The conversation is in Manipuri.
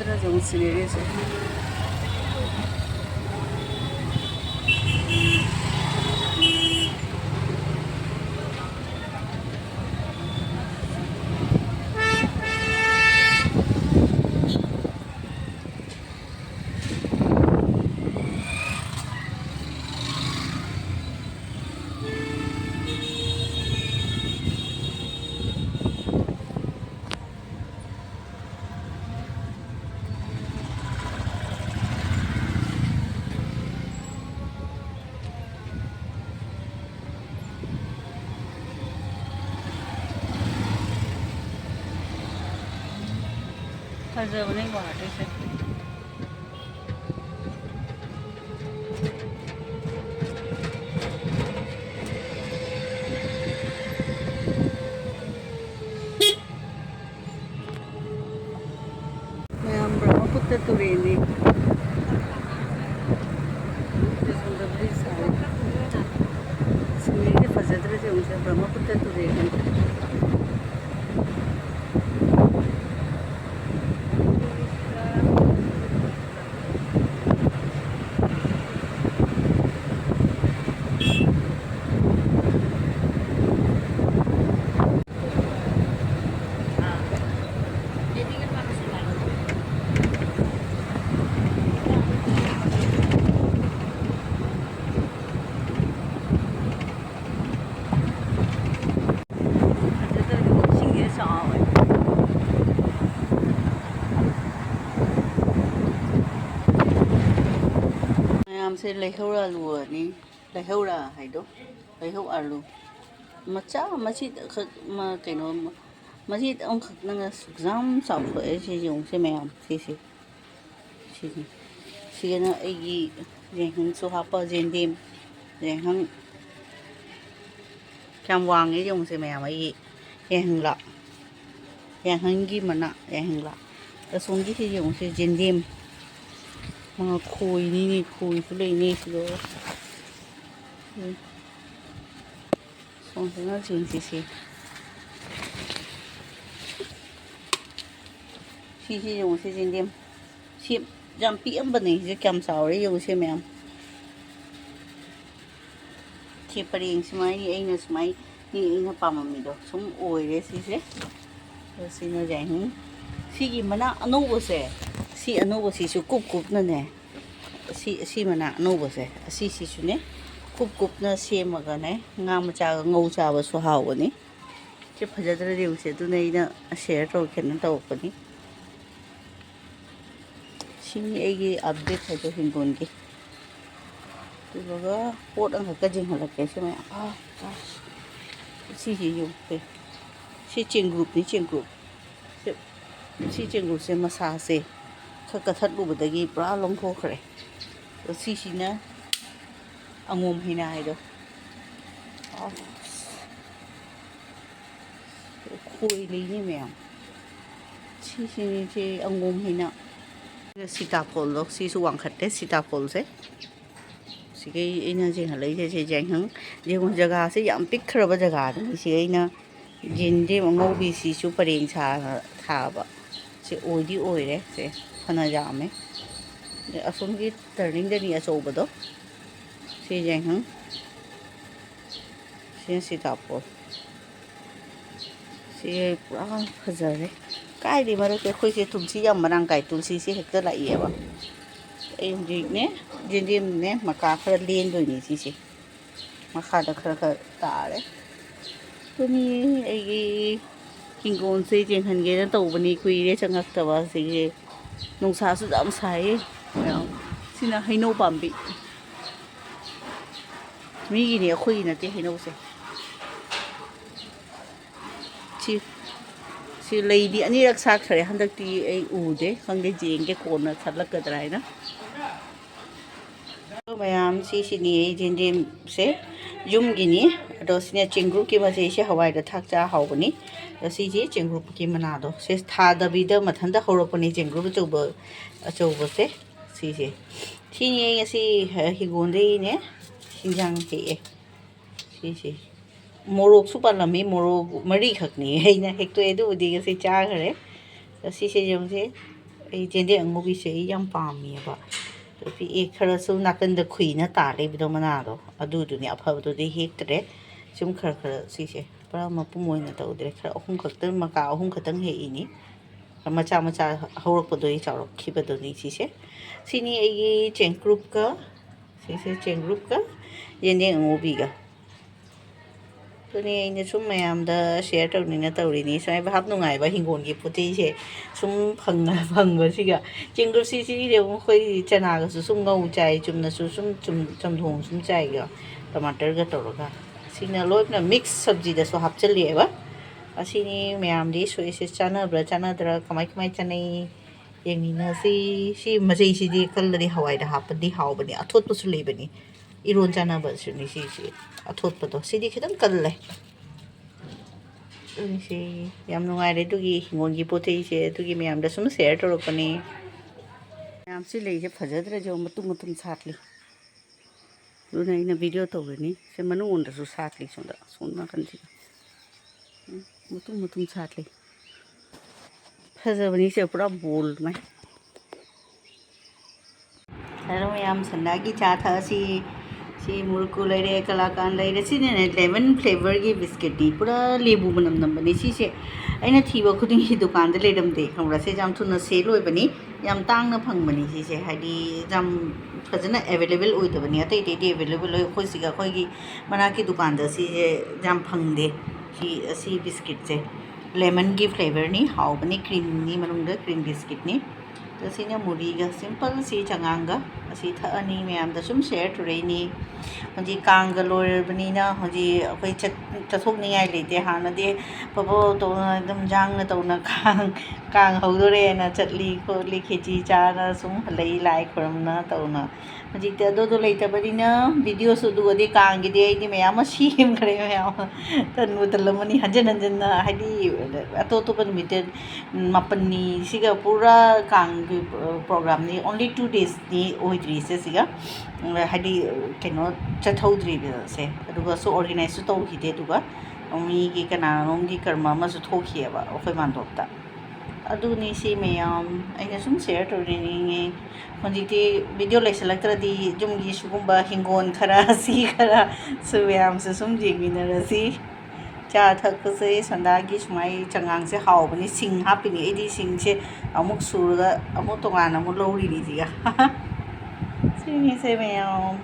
ꯐꯖꯗ꯭ꯔꯥ ꯌꯦꯡꯉꯨ ꯁꯤꯅꯔꯤꯁꯦ फजबने गुवाहाटी से मैं हम ब्रह्मपुत्र तुरेनी सीनरी फजद्र से उनसे ब्रह्मपुत्र तुरेनी से लेहौर आलू नि लेहौरा हाइदो लेहौ आलू मचा मची कइनो मची अंखक नंगा सुजाम साफो एसे जों से मैम से सिगना एगी जेहन सुहापा जेंदेम जेहन क्याम वांगे जों से मैम आई येहंला येहंगी मना येहंला असोंगी से जों से जेंदेम खोई नहीं खोई तो लेने इसको सोचना चाहिए सी 용 से जिंदे सी जम पी अम बने जो क्या सारे 용 से मैम थे परेंग समाई ऐना समाई ni ऐना पाममी दो सुम ओइरे सीसे सीना जाए हूँ सीगी मना अनोबो से सी अनोबो सीसु कुप कुप नने सी मना अनोबो से सीसुने कुप कुप न सेमगने nga मचागा ngौ चाबसु हावनी चे फजद्र देउसे दुने इना शेयर तौकेन तौपनी सिमी एगी अपडेट है तो हिंगोनगी तुबगा पोट अंग कजिंग हलके से मैं सी यू पे सी चेंग ग्रुप नि चेंग ग्रुप सी चेंग ग्रुप से मसा से खकथत लुबदगी पुरा लंथोखरे तो सीना अंगोम हिना हाइदो खोई लेनी मैम सी अंगोम हिना सीताफल लो सीसु वांखते सीताफल से सिगे इना जे हलै से जेहं जेगो जगह से याम पिखरबा जगह नि सिगैना जिनदे मंगौबी सीसु परेंग सा थाबा से ओइदी ओइरे से फना जामे असोंगी टर्निंग दनी अचौबदो से जेहं से सीताफल से पुरा फजरे कायदि मरते खोइसे तुलसी याम मरांग काय तुलसी से हेक्ता लाइएबा ए ने जिंदिम ने मका खर लेन दोइनी सिसे मखा द खर खर तारे तुनी एगी हिंगोन से जेंहन गे न तौबनी कुइरे चंगक्तबा सिगे नुंसा सु जाम साइ सिना हैनो पाम्बी मिगी ने खोइ नते हैनो से सी लेदी अनिरक साखरे हंदक्ति ए उदे खंगे जेंगे कोना थलकदरा हैना तो मैम सिनी जिंदिम से युमगिनी अदो सिने चिंग्रु की मसे से हवाई द थाकचा हावबनी सीजे चिंग्रु की मनादो से थादबिद मथंदा हौरपनी चिंग्रु अचौब से सीजे सिनी सी हिगोंदे ने सिंजांग के सीसे मोरोक सुपालमी मोरोक मरी खकनी हैना हेक्तो एदो उदिगे से चाखरे सीसे जोंसे ꯑꯩ ꯌꯦꯟꯗꯦꯝ ꯑꯉꯧꯕꯤꯁꯦ ꯑꯩ ꯌꯥꯝ ꯄꯥꯝꯃꯦꯕ ꯄꯤꯛꯑꯦ ꯈꯔꯁꯨ ꯅꯥꯀꯟꯗ ꯈꯨꯏꯅ ꯇꯥ ꯂꯩꯕꯗꯣ ꯃꯅꯥꯗꯣ ꯑꯗꯨꯗꯨꯅꯦ ꯑꯐꯕꯗꯨꯗꯤ ꯍꯦꯛꯇ꯭ꯔꯦ ꯁꯨꯝ ꯈꯔ ꯁꯤꯁꯦ ꯄꯨꯔꯥ ꯃꯄꯨꯝ ꯑꯣꯏꯅ ꯇꯧꯗ꯭ꯔꯦ ꯈꯔ ꯑꯍꯨꯝ ꯈꯛꯇꯪ ꯃꯀꯥ ꯑꯍꯨꯝ ꯈꯛꯇꯪ ꯍꯦꯛꯏꯅꯤ ꯃꯆꯥ ꯃꯆꯥ ꯍꯧꯔꯛꯄꯗꯣ ꯆꯥꯎꯔꯛꯈꯤꯕꯗꯨꯅꯤ ꯁꯤꯁꯦ ꯁꯤꯅꯤ ꯑꯩꯒꯤ ꯆꯦꯡꯀ꯭ꯔꯨꯞꯀ ꯁꯤꯁꯦ ꯆꯦꯡꯀ꯭ꯔꯨꯞꯀ ꯌꯦꯟꯗꯦꯝ ꯑꯉꯧꯕꯤꯒ ꯑꯗꯨꯅꯤ ꯑꯩꯅ ꯁꯨꯝ ꯃꯌꯥꯝꯗ ꯁꯤꯌꯔ ꯇꯧꯅꯤꯡꯅ ꯇꯧꯔꯤꯅꯤ ꯁꯨꯃꯥꯏꯅ ꯚꯥꯞ ꯅꯨꯡꯉꯥꯏꯕ ꯍꯤꯡꯒꯣꯜꯒꯤ ꯄꯣꯠ ꯆꯩꯁꯦ ꯁꯨꯝ ꯐꯪꯕꯁꯤꯒ ꯆꯦꯡꯀ꯭ꯔꯨꯞꯁꯤꯗꯤ ꯑꯃꯨꯛ ꯑꯩꯈꯣꯏ ꯆꯅꯥꯒꯁꯨ ꯁꯨꯝ ꯉꯧ ꯆꯥꯏ ꯆꯨꯝꯅꯁꯨ ꯁꯨꯝ ꯆꯝꯊꯣꯡ ꯁꯨꯝ ꯆꯥꯏꯒ ꯇꯃꯥꯇꯔꯒ ꯇꯧꯔꯒ ꯁꯤꯅ ꯂꯣꯏꯅ ꯃꯤꯛꯁ ꯁꯕꯖꯤꯗꯁꯨ ꯍꯥꯞꯆꯤꯜꯂꯦꯕ ꯑꯁꯤꯅꯤ ꯃꯌꯥꯝꯗꯤ ꯁꯣꯏꯁꯦ ꯆꯥꯟꯅꯕ꯭ꯔꯥ ꯆꯥꯟꯅꯗ꯭ꯔꯥ ꯀꯃꯥꯏ ꯆꯥꯟꯅꯩ ꯌꯦꯡꯃꯤꯟꯅꯁꯤ ꯁꯤ ꯃꯆꯩꯁꯤꯗꯤ ꯀꯜꯂꯗꯤ ꯍꯋꯥꯏꯗ ꯍꯥꯞꯄꯗꯤ ꯍꯥꯎꯕꯅꯤ ꯑꯊꯣꯠꯄꯁꯨ ꯂꯩꯕꯅꯤ 이론 짠아버스니 시시 아토ꯠꯄꯗꯣ ꯁꯤꯗꯤ ꯈꯤꯇꯪ ꯀꯜꯂꯦ ꯁꯤ ꯌꯥꯝ ꯅꯨꯡꯉꯥꯏꯔꯦ ꯑꯗꯨꯒꯤ ꯍꯤꯡꯒꯣꯜꯒꯤ ꯄꯣꯠ ꯆꯩꯁꯦ ꯑꯗꯨꯒꯤ ꯃꯌꯥꯝꯗ ꯁꯨꯝ ꯁꯦꯌꯔ ꯇꯧꯔꯛꯄꯅꯤ ꯃꯌꯥꯝ ꯁꯤ ꯂꯩꯁꯦ ꯐꯖꯗ꯭ꯔꯁꯨ ꯃꯇꯨꯝ ꯁꯥꯠꯂꯤ ꯑꯗꯨꯅ ꯑꯩꯅ ꯚꯤꯗꯤꯑꯣ ꯇꯧꯔꯤꯅꯤ ꯁꯤ ꯃꯅꯨꯡꯗꯁꯨ ꯁꯥꯠꯂꯤ ꯁꯣꯝ ꯅꯥꯀꯟꯁꯤꯗ ꯃꯇꯨꯝ ꯁꯥꯠꯂꯤ ꯐꯖꯕꯅꯤ ꯁꯦ ꯄꯨꯔꯥ ꯕꯣꯜ ꯃꯥꯏ ꯍꯜꯂꯣ ꯃꯌꯥꯝ ꯁꯟꯗꯥꯒꯤ ꯆꯥ ꯊꯛꯑꯁꯤ ꯁꯤ ꯃꯨꯔꯀꯨ ꯂꯩꯔꯦ ꯀꯂꯥꯀꯥꯟ ꯂꯩꯔꯦ ꯁꯤꯅꯅꯦ ꯂꯦꯃꯟ ꯐ꯭ꯂꯦꯚꯔꯒꯤ ꯕꯤꯁꯀꯤꯠꯅꯤ ꯄꯨꯔꯥ ꯂꯦꯕꯨ ꯃꯅꯝ ꯅꯝꯕꯅꯤ ꯁꯤꯁꯦ ꯑꯩꯅ ꯊꯤꯕ ꯈꯨꯗꯤꯡꯒꯤ ꯗꯨꯀꯥꯟꯗ ꯂꯩꯔꯝꯗꯦ ꯈꯪꯕ꯭ꯔꯥ ꯁꯤꯁꯦ ꯌꯥꯝ ꯊꯨꯅ ꯁꯦꯜ ꯑꯣꯏꯕꯅꯤ ꯌꯥꯝ ꯇꯥꯡꯅ ꯐꯪꯕꯅꯤ ꯁꯤꯁꯦ ꯍꯥꯏꯗꯤ ꯌꯥꯝ ꯐꯖꯅ ꯑꯦꯕꯥꯏꯂꯦꯕꯜ ꯑꯣꯏꯗꯕꯅꯤ ꯑꯇꯩꯗꯤ ꯑꯦꯕꯥꯏꯂꯦꯕꯜ ꯑꯣꯏ ꯑꯩꯈꯣꯏꯁꯤꯒ ꯑꯩꯈꯣꯏꯒꯤ ꯃꯅꯥꯛꯀꯤ ꯗꯨꯀꯥꯟꯗ ꯁꯤꯁꯦ ꯌꯥꯝ ꯐꯪꯗꯦ ꯑꯁꯤ ꯕꯤꯁꯀꯤꯠꯁꯦ ꯂꯦꯃꯟꯒꯤ ꯐ꯭ꯂꯦꯚꯔꯅꯤ ꯍꯥꯎꯕꯅꯤ ꯀ꯭ꯔꯤꯝꯅꯤ ꯃꯅꯨꯡꯗ ꯀ꯭ꯔꯤꯝ ꯕꯤꯁꯀꯤꯠꯅꯤ ꯑꯁꯤꯅ ꯃꯨꯔꯤꯒ ꯁꯤꯝꯄꯜ ꯁꯤ ꯆꯉꯥꯡꯒ ꯑꯁꯤ ꯊꯛꯑꯅꯤ ꯃꯌꯥꯝꯗ ꯁꯨꯝ ꯁꯦꯌꯔ ꯇꯧꯔꯛꯏꯅꯤ ꯍꯧꯖꯤꯛ ꯀꯥꯡꯒ ꯂꯣꯏꯔꯕꯅꯤꯅ ꯍꯧꯖꯤꯛ ꯑꯩꯈꯣꯏ ꯆꯠꯊꯣꯛꯅꯤꯡꯉꯥꯏ ꯂꯩꯇꯦ ꯍꯥꯟꯅꯗꯤ ꯇꯧꯅ ꯑꯗꯨꯝ ꯌꯥꯡꯅ ꯇꯧꯅ ꯀꯥꯡ ꯍꯧꯗꯣꯔꯦꯅ ꯆꯠꯂꯤ ꯈꯣꯠꯂꯤ ꯈꯦꯆꯤ ꯆꯥꯔ ꯁꯨꯝ ꯍꯜꯂꯛꯏ ꯂꯥꯏ ꯈꯨꯔꯨꯝꯅ ꯇꯧꯅ ꯍꯧꯖꯤꯛꯇꯤ ꯑꯗꯨꯗꯣ ꯂꯩꯇꯕꯅꯤꯅ ꯚꯤꯗꯤꯑꯣꯁꯨ ꯑꯗꯨꯒꯗꯤ ꯀꯥꯡꯒꯤꯗꯤ ꯑꯩꯗꯤ ꯃꯌꯥꯝ ꯑꯃ ꯁꯦꯝꯈ꯭ꯔꯦ ꯃꯌꯥꯝ ꯑꯃ ꯇꯜꯂꯝꯃꯅꯤ ꯍꯟꯖꯟꯅ ꯍꯥꯏꯗꯤ ꯑꯇꯣꯞꯄ ꯅꯨꯃꯤꯠꯇ ꯃꯥꯄꯟꯅꯤ ꯁꯤꯒ ꯄꯨꯔꯥ ꯀꯥꯡꯒꯤ ꯄ꯭ꯔꯣꯒ꯭ꯔꯥꯝꯅꯤ ꯑꯣꯟꯂꯤ 2 daysꯅꯤ ꯑꯣꯏꯗ꯭ꯔꯤꯁꯦ ꯁꯤꯒ ꯍꯥꯏꯗꯤ ꯀꯩꯅꯣ ꯆꯠꯊꯧꯗ꯭ꯔꯤꯕꯁꯦ ꯑꯗꯨꯒꯁꯨ ꯑꯣꯔꯒꯅꯥꯏꯖꯁꯨ ꯇꯧꯈꯤꯗꯦ ꯑꯗꯨꯒ ꯃꯤꯒꯤ ꯀꯅꯥꯅꯣꯝꯒꯤ ꯀꯔꯃ ꯑꯃꯁꯨ ꯊꯣꯛꯈꯤꯑꯕ ꯑꯩꯈꯣꯏ ꯃꯥꯟꯗꯣꯞꯇ ꯑꯗꯨꯅꯤ ꯁꯤ ꯃꯌꯥꯝ ꯑꯩꯅ ꯁꯨꯝ ꯁꯦꯌꯔ ꯇꯧꯅꯤꯡꯉꯤ ꯍꯧꯖꯤꯛꯇꯤ ꯚꯤꯗꯤꯑꯣ ꯂꯩꯁꯜꯂꯛꯇ꯭ꯔꯗꯤ ꯌꯨꯝꯒꯤ ꯁꯤꯒꯨꯝꯕ ꯍꯤꯡꯒꯣꯜ ꯈꯔ ꯁꯤ ꯈꯔ ꯁꯨ ꯃꯌꯥꯝꯁꯨ ꯁꯨꯝ ꯌꯦꯡꯃꯤꯟꯅꯔꯁꯤ ꯆꯥ ꯊꯛꯄꯁꯦ ꯁꯟꯗꯥꯒꯤ ꯁꯨꯃꯥꯏ ꯆꯉꯥꯡꯁꯦ ꯍꯥꯎꯕꯅꯤ ꯁꯤꯡ ꯍꯥꯞꯄꯤꯅꯤ ꯑꯩꯗꯤ ꯁꯤꯡꯁꯦ ꯑꯃꯨꯛ ꯁꯨꯔꯒ ꯑꯃꯨꯛ ꯇꯣꯉꯥꯟꯅ ꯑꯃꯨꯛ ꯂꯧꯔꯤꯅꯤ ꯁꯤꯒ ꯁꯤꯅꯤꯁꯦ ꯃꯌꯥꯝ